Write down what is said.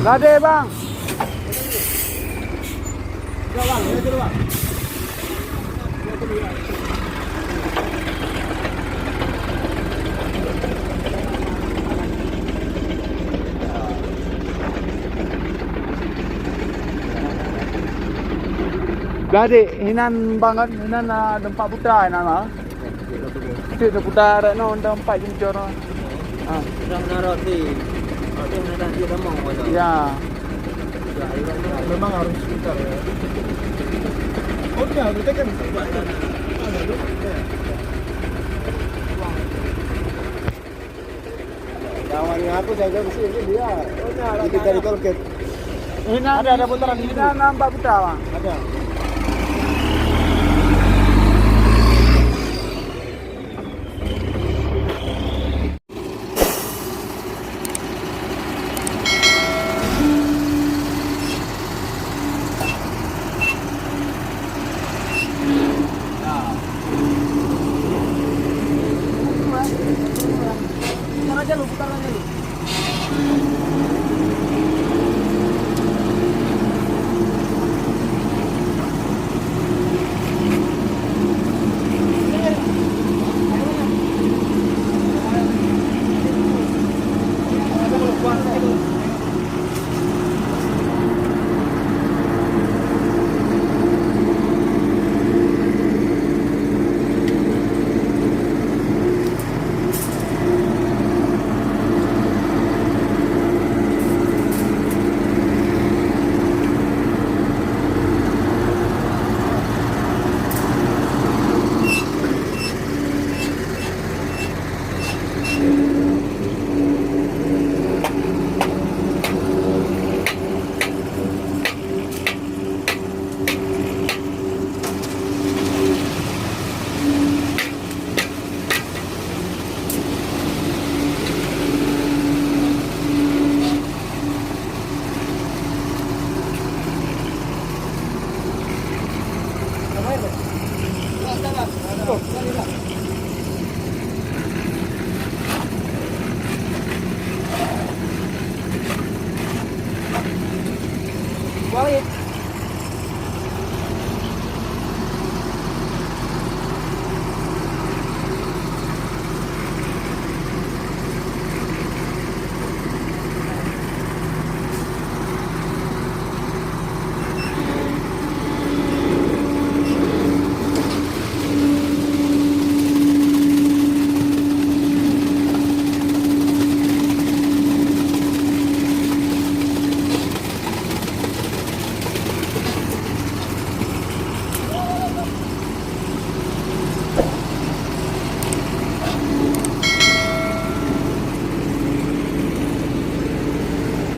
Gade bang. Gade, hinan banget, hinan na dampak putra hinan mah. Itu putar no dampak jincor. Ah. Dah nak roti. Roti nak dia dah mau dah. Ya. Memang harus putar ya. Oh ya, kita kan Kawannya aku jaga besi ini dia. Oh, kita di kolket. Hinan Ada putaran gitu. hinan nampak putra bang. Ada. Putar aja lu, putar aja lu. Tuh,